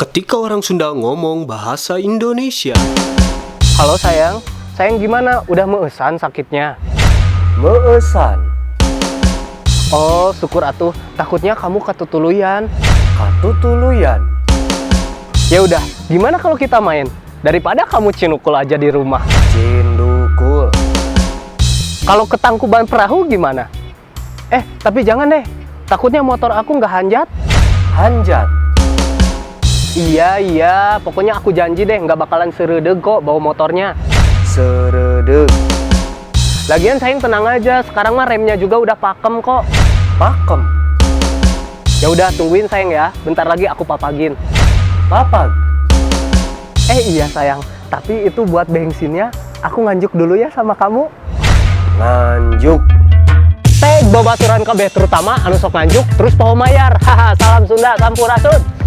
Ketika orang Sunda ngomong bahasa Indonesia. Halo sayang, sayang gimana? Udah meusan sakitnya? Meusan. Oh, syukur atuh. Takutnya kamu katutuluyan. Katutuluyan. Ya udah, gimana kalau kita main? Daripada kamu cinukul aja di rumah. Cindukul. Kalau ke Tangkuban Perahu gimana? Tapi jangan deh. Takutnya motor aku nggak hanjat. Hanjat. Iya, pokoknya aku janji deh nggak bakalan seredeg kok bawa motornya. Seredeg. Lagian sayang tenang aja, sekarang mah remnya juga udah pakem kok. Pakem. Ya udah tungguin sayang ya, bentar lagi aku papagin. Papag. Iya sayang, tapi itu buat bensinnya aku nganjuk dulu ya sama kamu. Nganjuk. Babaturan kabeh terutama anu sok nganjuk terus poho mayar. Haha, salam Sunda sampurasun.